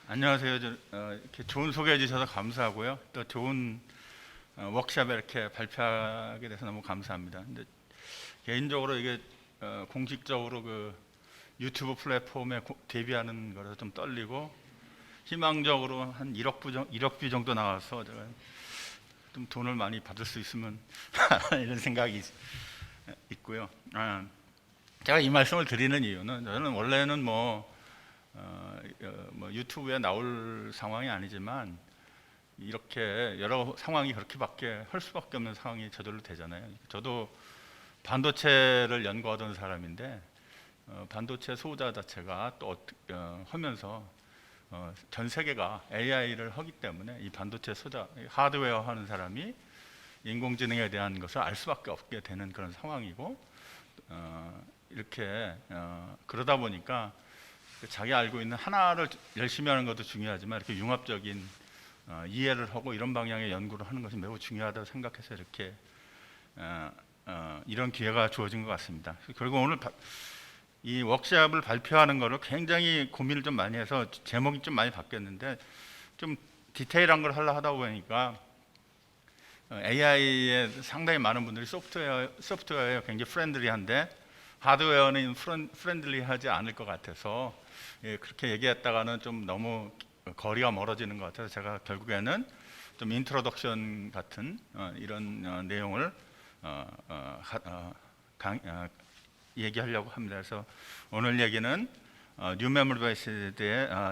안녕하세요. 이렇게 좋은 소개해 주셔서 감사하고요. 또 좋은 워크숍에 이렇게 발표하게 돼서 너무 감사합니다. 근데 개인적으로 이게 공식적으로 그 유튜브 플랫폼에 데뷔하는 거라서 좀 떨리고, 희망적으로 한 1억 뷰 정도 나와서 제가 좀 돈을 많이 받을 수 있으면 이런 생각이 있고요. 제가 이 말씀을 드리는 이유는, 저는 원래는 뭐 유튜브에 나올 상황이 아니지만 이렇게 여러 상황이 그렇게밖에 할 수밖에 없는 상황이 저절로 되잖아요. 저도 반도체를 연구하던 사람인데 반도체 소자 자체가 또 하면서 전 세계가 AI를 하기 때문에 이 반도체 소자 하드웨어 하는 사람이 인공지능에 대한 것을 알 수밖에 없게 되는 그런 상황이고, 이렇게 그러다 보니까 자기 알고 있는 하나를 열심히 하는 것도 중요하지만 이렇게 융합적인 이해를 하고 이런 방향의 연구를 하는 것이 매우 중요하다고 생각해서 이렇게 이런 기회가 주어진 것 같습니다. 그리고 오늘 이 워크숍을 발표하는 거를 굉장히 고민을 좀 많이 해서 제목이 좀 많이 바뀌었는데, 좀 디테일한 걸 하려 하다 보니까 AI에 상당히 많은 분들이 소프트웨어에 굉장히 프렌들리한데 하드웨어는 프렌들리하지 않을 것 같아서, 그렇게 얘기했다가는 좀 너무 거리가 멀어지는 것 같아서 제가 결국에는 좀 인트로덕션 같은 이런 내용을 얘기하려고 합니다. 그래서 오늘 얘기는 뉴 메모리 베이스의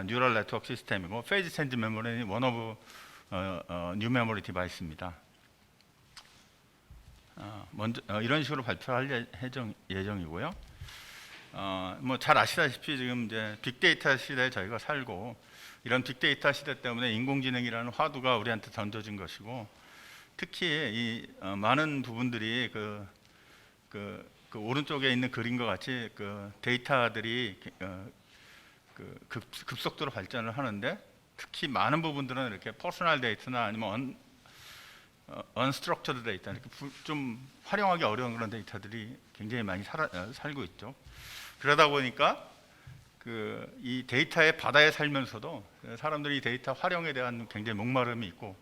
뉴럴 네트워크 시스템이고, 페이지 체인지 메모리는 원 오브 뉴 메모리 디바이스입니다. 먼저 이런 식으로 발표할 예정이고요. 뭐 잘 아시다시피 지금 이제 빅데이터 시대에 저희가 살고, 이런 빅데이터 시대 때문에 인공지능이라는 화두가 우리한테 던져진 것이고, 특히 이 많은 부분들이 그 오른쪽에 있는 그림과 같이 그 데이터들이 급속도로 발전을 하는데, 특히 많은 부분들은 이렇게 퍼스널 데이터나 아니면 unstructured 데이터, 이렇게 좀 활용하기 어려운 그런 데이터들이 굉장히 많이 살고 있죠. 그러다 보니까 이 데이터의 바다에 살면서도 사람들이 이 데이터 활용에 대한 굉장히 목마름이 있고,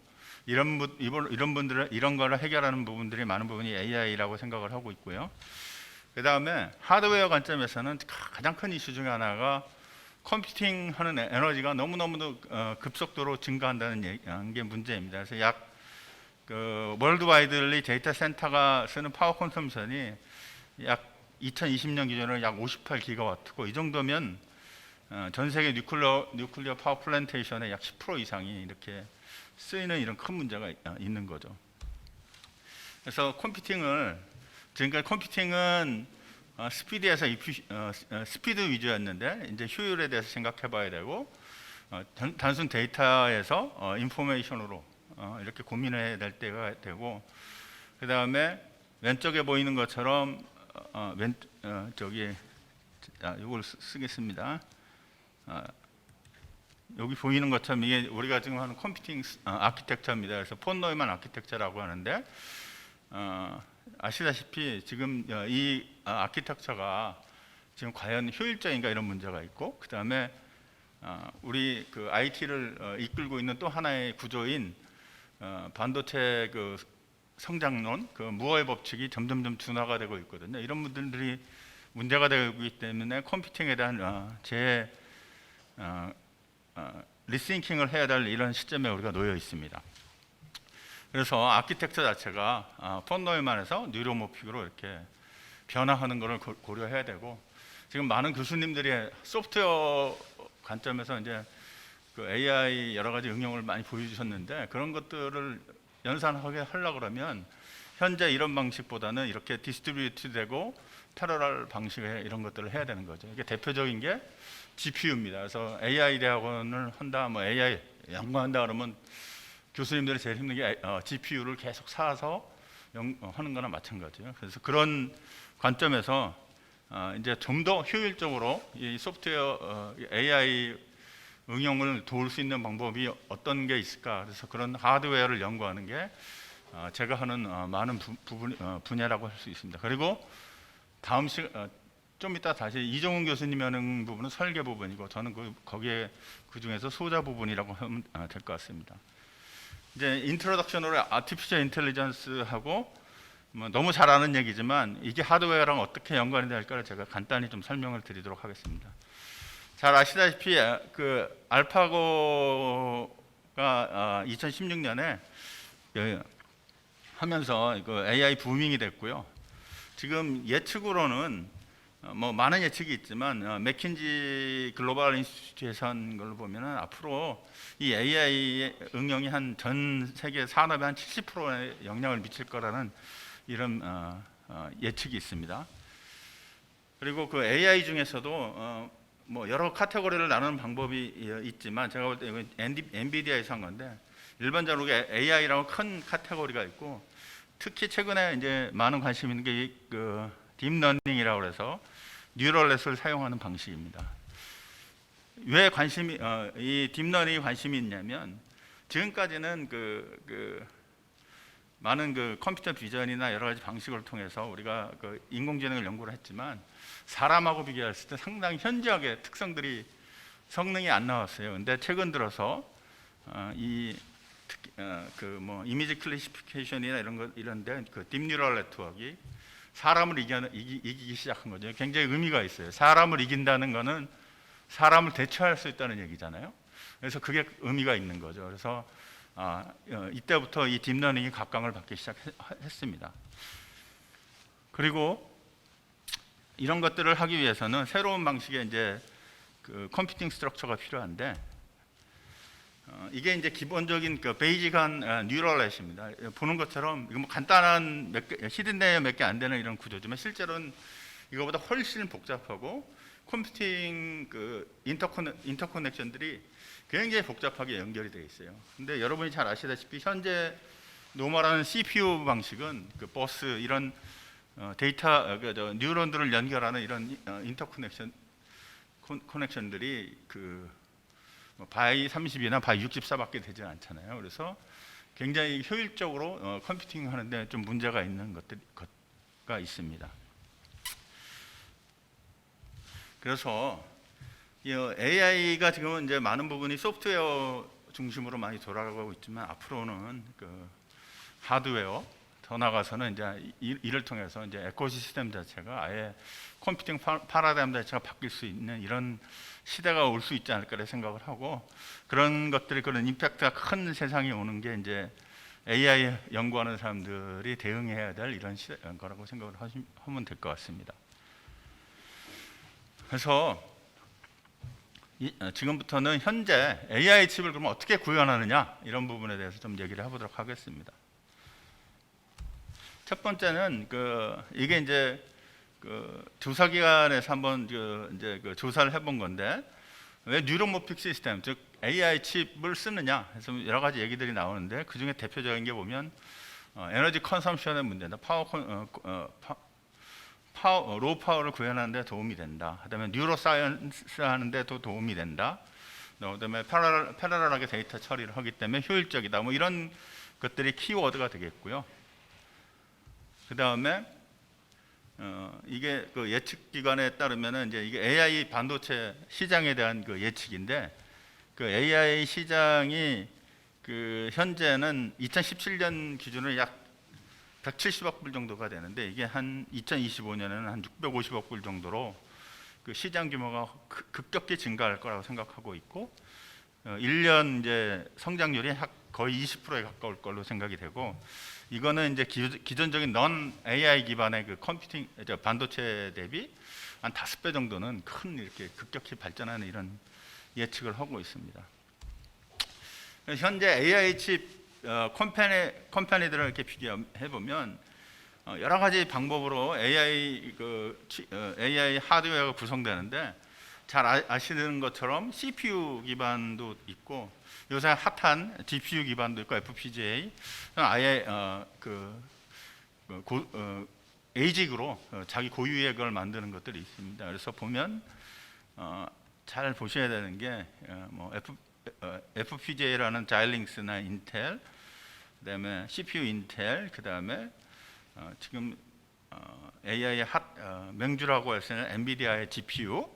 이런 분들은 이런 거를 해결하는 부분들이 많은 부분이 AI라고 생각을 하고 있고요. 그 다음에 하드웨어 관점에서는 가장 큰 이슈 중에 하나가 컴퓨팅 하는 에너지가 너무너무 급속도로 증가한다는 게 문제입니다. 그래서 월드와이드리 데이터 센터가 쓰는 파워 컨섬션이 약 2020년 기준으로 약 58기가와트고, 이 정도면 전 세계 뉴클리어 파워 플랜테이션의 약 10% 이상이 이렇게 쓰이는 이런 큰 문제가 있는 거죠. 그래서 지금까지 컴퓨팅은 스피드 위주였는데, 이제 효율에 대해서 생각해 봐야 되고, 단순 데이터에서 인포메이션으로 이렇게 고민해야 될 때가 되고, 그 다음에 왼쪽에 보이는 것처럼 이걸 쓰겠습니다. 여기 보이는 것처럼 이게 우리가 지금 하는 컴퓨팅 아키텍처입니다. 그래서 폰 노이만 아키텍처라고 하는데, 아시다시피 지금 이 아키텍처가 지금 과연 효율적인가 이런 문제가 있고, 그 다음에 우리 그 IT를 이끌고 있는 또 하나의 구조인 반도체 성장론, 무어의 법칙이 점점점 둔화가 되고 있거든요. 이런 분들이 문제가 되고 있기 때문에 컴퓨팅에 대한 리싱킹을 해야 될 이런 시점에 우리가 놓여 있습니다. 그래서 아키텍처 자체가 폰 노이만에서 뉴로모픽으로 이렇게 변화하는 것을 고려해야 되고, 지금 많은 교수님들이 소프트웨어 관점에서 이제 AI 여러 가지 응용을 많이 보여주셨는데, 그런 것들을 연산하게 하려고 그러면 현재 이런 방식보다는 이렇게 디스트리뷰트되고 패러럴 방식의 이런 것들을 해야 되는 거죠. 이게 대표적인 게 GPU입니다. 그래서 AI 대학원을 한다, 뭐 AI 연구한다 그러면 교수님들이 제일 힘든 게 GPU를 계속 사서 하는 거나 마찬가지예요. 그래서 그런 관점에서 이제 좀 더 효율적으로 이 소프트웨어 AI 응용을 도울 수 있는 방법이 어떤 게 있을까, 그래서 그런 하드웨어를 연구하는 게 제가 하는 많은 분야라고 할 수 있습니다. 그리고 좀 이따 다시 이종훈 교수님이 하는 부분은 설계 부분이고 저는 거기에 그 중에서 소자 부분이라고 하면 될 것 같습니다. 이제 인트로덕션으로 아티피셜 인텔리전스하고 뭐 너무 잘 아는 얘기지만 이게 하드웨어랑 어떻게 연관이 될까를 제가 간단히 좀 설명을 드리도록 하겠습니다. 잘 아시다시피 그 알파고가 2016년에 하면서 그 AI 부밍이 됐고요. 지금 예측으로는 뭐 많은 예측이 있지만 맥킨지 글로벌 인스티튜트에서 한 걸로 보면은 앞으로 이 AI 응용이 한 전 세계 산업에 한 70%의 영향을 미칠 거라는 이런 예측이 있습니다. 그리고 그 AI 중에서도 뭐 여러 카테고리를 나누는 방법이 있지만 제가 볼 때 이건 엔비디아에서 한 건데 일반적으로 AI라고 큰 카테고리가 있고 특히 최근에 이제 많은 관심 있는 게 그 딥러닝이라고 해서 뉴럴넷을 사용하는 방식입니다. 왜 이 딥러닝이 관심이 있냐면 지금까지는 많은 그 컴퓨터 비전이나 여러 가지 방식을 통해서 우리가 그 인공지능을 연구를 했지만 사람하고 비교했을 때 상당히 현저하게 성능이 안 나왔어요. 근데 최근 들어서 뭐 이미지 클래시피케이션이나 이런데 그 딥뉴럴 네트워크가 사람을 이기기 시작한 거죠. 굉장히 의미가 있어요. 사람을 이긴다는 거는 사람을 대처할 수 있다는 얘기잖아요. 그래서 그게 의미가 있는 거죠. 그래서 이때부터 이 딥러닝이 각광을 받기 시작했습니다. 그리고 이런 것들을 하기 위해서는 새로운 방식의 이제 그 컴퓨팅 스트럭처가 필요한데 이게 이제 기본적인 그 베이직한 뉴럴넷입니다. 보는 것처럼 이거 뭐 간단한 히든 레이어 몇 개 안 되는 이런 구조지만 실제로는 이거보다 훨씬 복잡하고 컴퓨팅 그 인터커넥션들이 굉장히 복잡하게 연결이 되어 있어요. 근데 여러분이 잘 아시다시피 현재 노멀한 CPU 방식은 그 버스 이런 뉴런들을 연결하는 이런 커넥션들이 그 바이 30이나 바이 64밖에 되지 않잖아요. 그래서 굉장히 효율적으로 컴퓨팅 하는데 좀 문제가 있는 것가 있습니다. 그래서 AI가 지금은 이제 많은 부분이 소프트웨어 중심으로 많이 돌아가고 있지만 앞으로는 그 하드웨어 더 나가서는 이제 이를 통해서 이제 에코시스템 자체가 아예 컴퓨팅 파라다임 자체가 바뀔 수 있는 이런 시대가 올 수 있지 않을까 생각을 하고 그런 임팩트가 큰 세상이 오는 게 이제 AI 연구하는 사람들이 대응해야 될 이런 거라고 생각을 하면 될 것 같습니다. 그래서 지금부터는 현재 AI 칩을 그럼 어떻게 구현하느냐 이런 부분에 대해서 좀 얘기를 해보도록 하겠습니다. 첫 번째는 이게 이제 조사기관에서 한번 이제 조사를 해본 건데 왜 뉴로모픽 시스템 즉 AI 칩을 쓰느냐 해서 여러 가지 얘기들이 나오는데 그 중에 대표적인 게 보면 에너지 컨섬션의 문제다. 로우 파워를 구현하는데 도움이 된다. 그다음에 뉴로 사이언스 하는데도 도움이 된다. 그다음에 패러럴하게 데이터 처리를 하기 때문에 효율적이다. 뭐 이런 것들이 키워드가 되겠고요. 그다음에 이게 그 예측 기관에 따르면은 이제 이게 AI 반도체 시장에 대한 그 예측인데 그 AI 시장이 그 현재는 2017년 기준으로 약 170억 불 정도가 되는데 이게 한 2025년에는 한 650억 불 정도로 그 시장 규모가 급격히 증가할 거라고 생각하고 있고 1년 이제 성장률이 거의 20%에 가까울 걸로 생각이 되고 이거는 이제 기존적인 넌 AI 기반의 그 컴퓨팅 반도체 대비 한 5배 정도는 큰 이렇게 급격히 발전하는 이런 예측을 하고 있습니다. 현재 AI 칩 컴퍼니들을 이렇게 비교해 보면 여러 가지 방법으로 AI 하드웨어가 구성되는데 잘 아시는 것처럼 CPU 기반도 있고 요새 핫한 GPU 기반도 있고 FPGA 아예 에이직으로 자기 고유의 걸 만드는 것들이 있습니다. 그래서 보면 잘 보셔야 되는 게 FPGA라는 자일링스나 인텔, 그다음에 CPU 인텔, 그다음에 지금 AI의 맹주라고 할 수 있는 엔비디아의 GPU,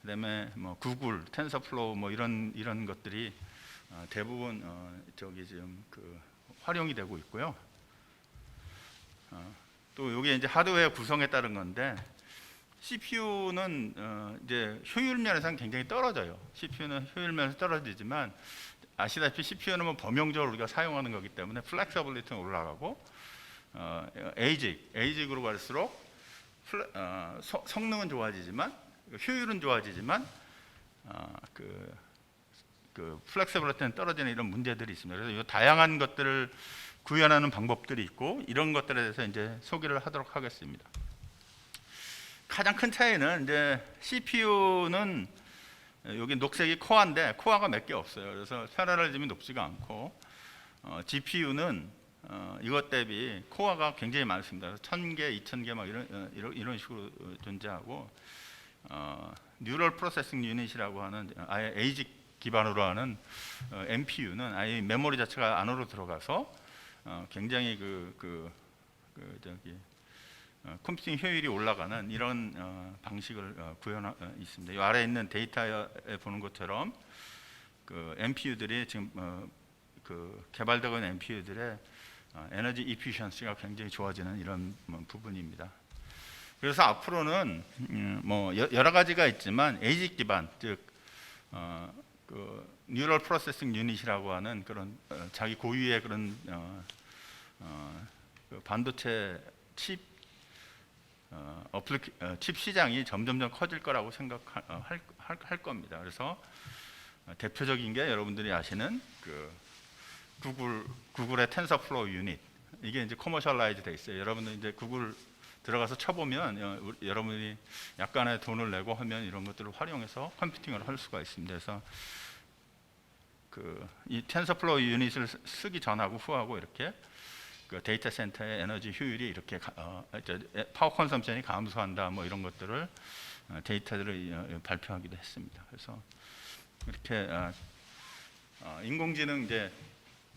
그다음에 뭐 구글, 텐서플로우 뭐 이런 것들이 대부분 저기 지금 그 활용이 되고 있고요. 또 이게 이제 하드웨어 구성에 따른 건데 CPU는 이제 효율 면에서는 굉장히 떨어져요. CPU는 효율 면에서 떨어지지만 아시다시피 CPU는 뭐 범용적으로 우리가 사용하는 거기 때문에 플렉서블리티는 올라가고 에이직으로 갈수록 성능은 좋아지지만 효율은 좋아지지만 그 플렉서블리티는 떨어지는 이런 문제들이 있습니다. 그래서 이 다양한 것들을 구현하는 방법들이 있고 이런 것들에 대해서 이제 소개를 하도록 하겠습니다. 가장 큰 차이는 이제 CPU는 여기 녹색이 코어인데 코어가 몇 개 없어요. 그래서 패러렐즘이 높지가 않고 GPU는 이것 대비 코어가 굉장히 많습니다. 1000개, 2000개 막 이런 식으로 존재하고 뉴럴 프로세싱 유닛이라고 하는 아예 에이직 기반으로 하는 NPU는 아예 메모리 자체가 안으로 들어가서 굉장히 컴퓨팅 효율이 올라가는 이런 방식을 구현하고 있습니다. 이 아래에 있는 데이터에 보는 것처럼 그 NPU들이 지금 개발되고 있는 NPU들의 에너지 이피션시가 굉장히 좋아지는 이런 부분입니다. 그래서 앞으로는 뭐 여러 가지가 있지만 에이직 기반, 즉 그 뉴럴 프로세싱 유닛이라고 하는 그런 자기 고유의 그런 그 반도체 칩 시장이 점점점 커질 거라고 생각할 겁니다. 그래서 대표적인 게 여러분들이 아시는 그 구글의 텐서플로우 유닛, 이게 이제 커머셜라이즈 돼 있어요. 여러분들 이제 구글 들어가서 쳐보면 여러분이 약간의 돈을 내고 하면 이런 것들을 활용해서 컴퓨팅을 할 수가 있습니다. 그래서 이 텐서플로우 유닛을 쓰기 전하고 후하고 이렇게 그 데이터 센터의 에너지 효율이 이렇게 파워 컨섬션이 감소한다 뭐 이런 것들을 데이터들을 발표하기도 했습니다. 그래서 이렇게 인공지능 이제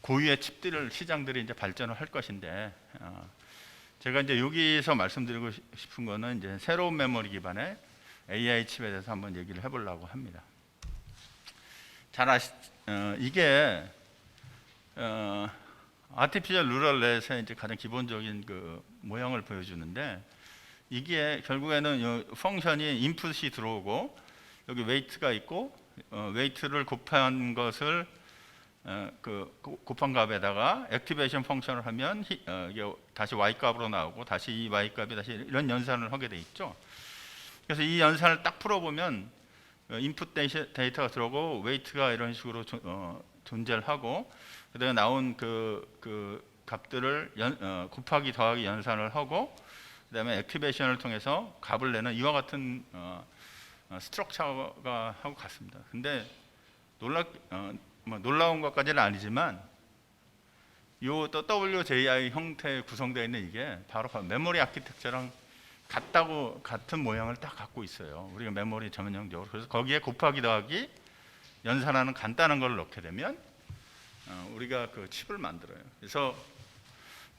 고유의 칩들을 시장들이 이제 발전을 할 것인데 제가 이제 여기서 말씀드리고 싶은 거는 이제 새로운 메모리 기반의 AI 칩에 대해서 한번 얘기를 해보려고 합니다. 이게 아티피셜 뉴럴 넷의 이제 가장 기본적인 그 모양을 보여주는데 이게 결국에는 펑션이 인풋이 들어오고 여기 웨이트가 있고 웨이트를 곱한 것을 곱한 값에다가 액티베이션 펑션을 하면 이게 다시 y 값으로 나오고 다시 이 y 값이 다시 이런 연산을 하게 돼 있죠. 그래서 이 연산을 딱 풀어보면 인풋 데이터가 들어오고 웨이트가 이런 식으로 존재를 하고 그다음에 나온 그 값들을 곱하기 더하기 연산을 하고 그다음에 액티베이션을 통해서 값을 내는 이와 같은 스트럭처가 하고 같습니다. 근데 놀라운 것까지는 아니지만 요 WJI 형태에 구성되어 있는 이게 바로 메모리 아키텍처랑 같은 모양을 딱 갖고 있어요. 우리가 메모리 전문용적으로. 그래서 거기에 곱하기 더하기 연산하는 간단한 걸 넣게 되면 우리가 그 칩을 만들어요. 그래서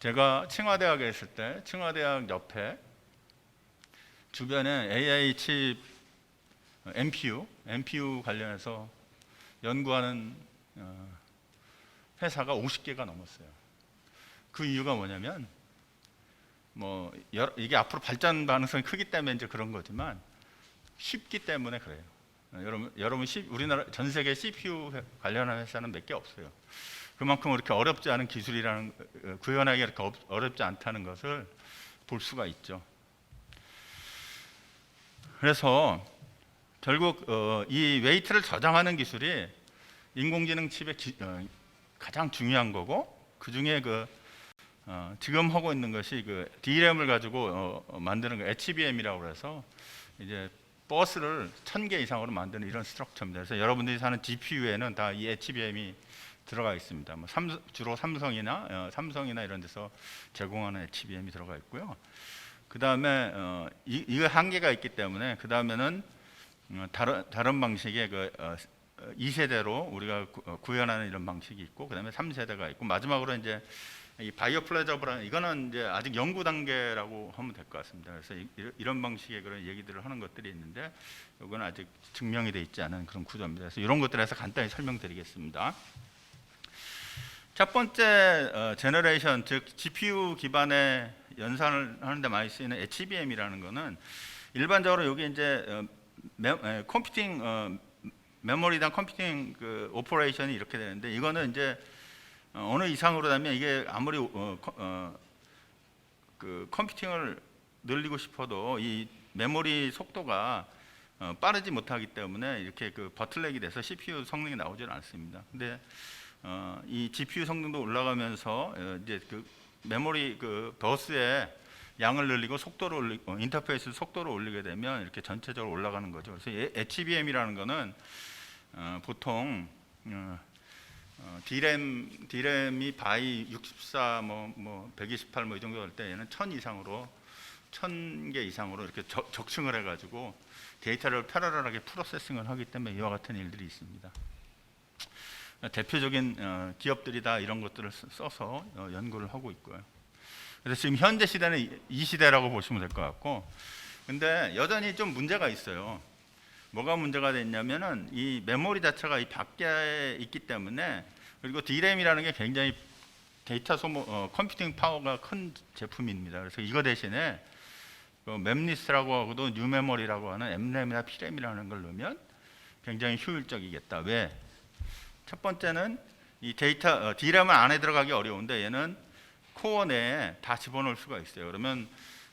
제가 칭화대학에 있을 때 칭화대학 옆에 주변에 AI 칩 NPU 관련해서 연구하는 회사가 50개가 넘었어요. 그 이유가 뭐냐면 이게 앞으로 발전 가능성이 크기 때문에 이제 그런 거지만 쉽기 때문에 그래요. 여러분 우리나라 전 세계 CPU 관련한 회사는 몇 개 없어요. 그만큼 그렇게 어렵지 않은 기술이라는 구현하기 이렇게 어렵지 않다는 것을 볼 수가 있죠. 그래서 결국 이 웨이트를 저장하는 기술이 인공지능 칩의 가장 중요한 거고 그 중에 지금 하고 있는 것이 DRAM을 가지고 만드는 거 HBM이라고 해서 이제 버스를 1000개 이상으로 만드는 이런 스트럭처입니다. 그래서 여러분들이 사는 GPU에는 다 이 HBM이 들어가 있습니다. 주로 삼성이나 이런 데서 제공하는 HBM이 들어가 있고요. 그 다음에 이거 한계가 있기 때문에 그 다음에는 다른 방식의 2세대로 우리가 구현하는 이런 방식이 있고 그 다음에 3세대가 있고 마지막으로 이제 이 바이오플레저블한 이거는 이제 아직 연구 단계라고 하면 될 것 같습니다. 그래서 이런 방식의 그런 얘기들을 하는 것들이 있는데 이건 아직 증명이 돼 있지 않은 그런 구조입니다. 그래서 이런 것들에서 간단히 설명드리겠습니다. 첫 번째 제너레이션, 즉 GPU 기반의 연산을 하는데 많이 쓰이는 HBM이라는 거는 일반적으로 여기 이제 컴퓨팅 메모리당 컴퓨팅 그 오퍼레이션이 이렇게 되는데 이거는 이제 어느 이상으로 되면 이게 아무리 그 컴퓨팅을 늘리고 싶어도 이 메모리 속도가 빠르지 못하기 때문에 이렇게 그 버틀넥이 돼서 CPU 성능이 나오질 않습니다. 근데 이 GPU 성능도 올라가면서 이제 그 메모리 그 버스의 양을 늘리고 속도를 올리고 인터페이스 속도를 올리게 되면 이렇게 전체적으로 올라가는 거죠. 그래서 HBM이라는 거는 보통 디램이 바이 64, 뭐 128 뭐 이 정도 될 때 얘는 1000 이상으로 1000개 이상으로 이렇게 적층을 해가지고 데이터를 패러럴하게 프로세싱을 하기 때문에 이와 같은 일들이 있습니다. 대표적인 기업들이 다 이런 것들을 써서 연구를 하고 있고요. 그래서 지금 현재 시대는 이 시대라고 보시면 될 것 같고, 근데 여전히 좀 문제가 있어요. 뭐가 문제가 됐냐면은 이 메모리 자체가 이 밖에 있기 때문에, 그리고 D램이라는 게 굉장히 데이터 소모, 컴퓨팅 파워가 큰 제품입니다. 그래서 이거 대신에 맵리스라고 하고도 뉴메모리라고 하는 M램이나 P램이라는 걸 넣으면 굉장히 효율적이겠다. 왜? 첫 번째는 이 데이터 D램은 안에 들어가기 어려운데 얘는 코어 내에 다 집어넣을 수가 있어요. 그러면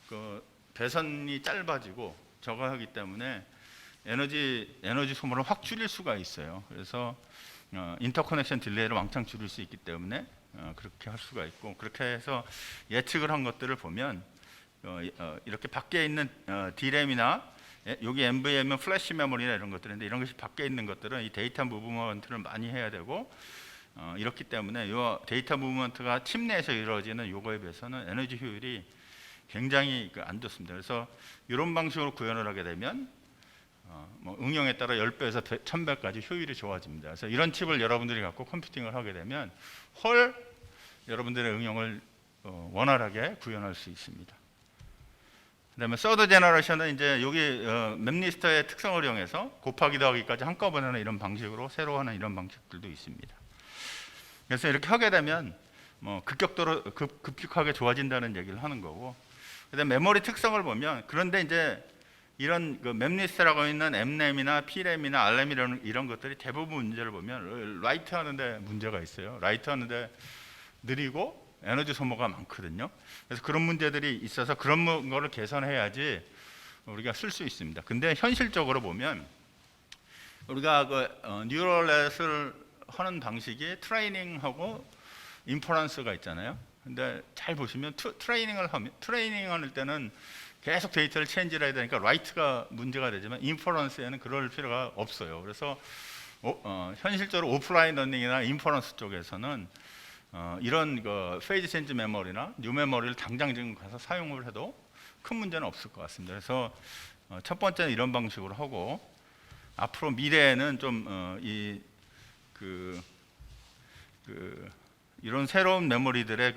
그 배선이 짧아지고 적어하기 때문에 에너지 소모를 확 줄일 수가 있어요. 그래서 인터커넥션 딜레이를 왕창 줄일 수 있기 때문에 그렇게 할 수가 있고, 그렇게 해서 예측을 한 것들을 보면 이렇게 밖에 있는 D램이나 여기 NVM은 플래시 메모리나 이런 것들인데, 이런 것이 밖에 있는 것들은 이 데이터 무브먼트를 많이 해야 되고 이렇기 때문에 이 데이터 무브먼트가 칩 내에서 이루어지는 요거에 비해서는 에너지 효율이 굉장히 안 좋습니다. 그래서 이런 방식으로 구현을 하게 되면 뭐 응용에 따라 10배에서 1000배까지 효율이 좋아집니다. 그래서 이런 칩을 여러분들이 갖고 컴퓨팅을 하게 되면 여러분들의 응용을 원활하게 구현할 수 있습니다. 그다음에 서드 제너레이션은 이제 여기 맵리스터의 특성을 이용해서 곱하기 더하기까지 한꺼번에 하는 이런 방식으로 새로 하는 이런 방식들도 있습니다. 그래서 이렇게 하게 되면 뭐 급격도로 급격하게 좋아진다는 얘기를 하는 거고, 그다음 메모리 특성을 보면, 그런데 이제 이런 그 맵리스트라고 있는 M램이나 P램이나 R램 이런 것들이 대부분 문제를 보면 라이트 하는데 문제가 있어요. 라이트 하는데 느리고 에너지 소모가 많거든요. 그래서 그런 문제들이 있어서 그런 거를 개선해야지 우리가 쓸 수 있습니다. 근데 현실적으로 보면 우리가 그 뉴럴넷을 하는 방식이 트레이닝하고 인퍼런스가 있잖아요. 근데 잘 보시면 트레이닝을 할 때는 계속 데이터를 체인지를 해야 되니까 라이트가 문제가 되지만 인퍼런스에는 그럴 필요가 없어요. 그래서 현실적으로 오프라인 러닝이나 인퍼런스 쪽에서는 이런 그 페이지 체인지 메모리나 뉴 메모리를 당장 지금 가서 사용을 해도 큰 문제는 없을 것 같습니다. 그래서 첫 번째는 이런 방식으로 하고, 앞으로 미래에는 좀 이런 새로운 메모리들의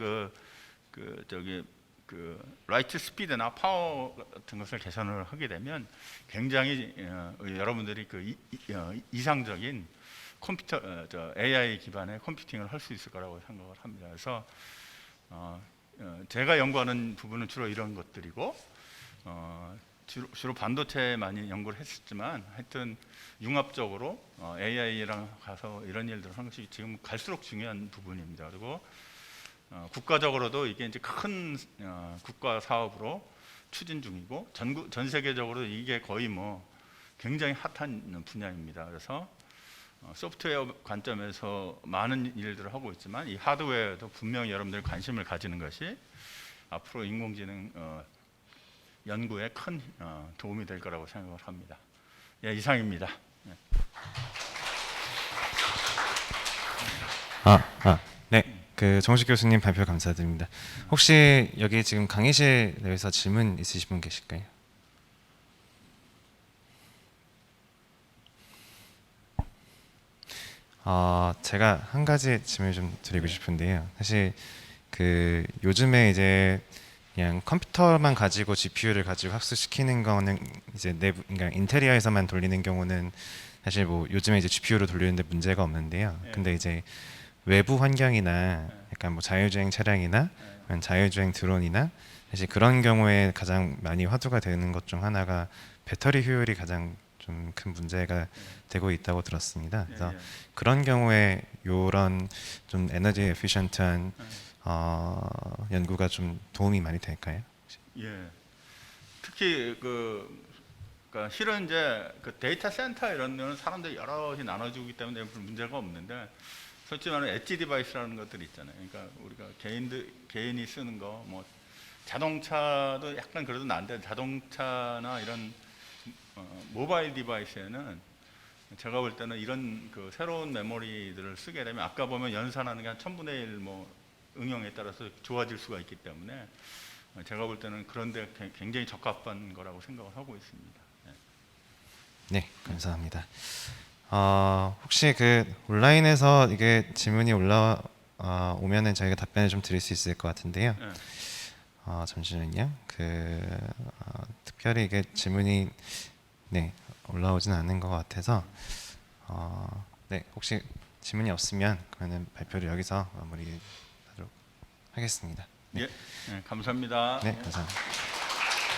라이트 스피드나 파워 같은 것을 개선을 하게 되면 굉장히 여러분들이 이상적인 AI 기반의 컴퓨팅을 할 수 있을 거라고 생각을 합니다. 그래서 제가 연구하는 부분은 주로 이런 것들이고, 주로 반도체에 많이 연구를 했었지만 하여튼 융합적으로 AI랑 가서 이런 일들을 하는 것이 지금 갈수록 중요한 부분입니다. 그리고 국가적으로도 이게 이제 큰 국가 사업으로 추진 중이고, 전 세계적으로 이게 거의 뭐 굉장히 핫한 분야입니다. 그래서 소프트웨어 관점에서 많은 일들을 하고 있지만 이 하드웨어에도 분명히 여러분들이 관심을 가지는 것이 앞으로 인공지능 연구에 큰 도움이 될 거라고 생각을 합니다. 예, 이상입니다. 네. 네. 그 정식 교수님 발표 감사드립니다. 혹시 여기 지금 강의실 내에서 질문 있으신 분 계실까요? 제가 한 가지 질문을 좀 드리고 싶은데요. 사실 그 요즘에 이제 그냥 컴퓨터만 가지고 GPU를 가지고 학습시키는 거는 이제 내부 그러니까 인테리어에서만 돌리는 경우는 사실 뭐 요즘에 이제 GPU로 돌리는데 문제가 없는데요. 예. 근데 이제 외부 환경이나 예. 약간 뭐 자율주행 차량이나 예. 아니면 자율주행 드론이나 사실 그런 경우에 가장 많이 화두가 되는 것 중 하나가 배터리 효율이 가장 좀 큰 문제가 되고 있다고 들었습니다. 그래서 예. 그런 경우에 요런 좀 에너지 에피션트한 예. 연구가 좀 도움이 많이 될까요? 예. 특히 그러니까 실은 이제 그 데이터 센터 이런 데는 사람들이 여럿이 나눠주기 때문에 문제가 없는데 솔직히 말하면 엣지 디바이스라는 것들이 있잖아요. 그러니까 우리가 개인이 쓰는 거 뭐 자동차도 약간 그래도 난데 자동차나 이런 모바일 디바이스에는 제가 볼 때는 이런 그 새로운 메모리들을 쓰게 되면 아까 보면 연산하는 게 한 1000분의 1 뭐 응용에 따라서 좋아질 수가 있기 때문에 제가 볼 때는 그런데 굉장히 적합한 거라고 생각을 하고 있습니다. 네, 감사합니다. 혹시 그 온라인에서 이게 질문이 오면은 저희가 답변을 좀 드릴 수 있을 것 같은데요. 네. 잠시만요. 특별히 이게 질문이 네 올라오진 않는 것 같아서 네 혹시 질문이 없으면 그러면 발표를 여기서 마무리하도록 하겠습니다. 네, 예, 네, 감사합니다. 네 감사합니다.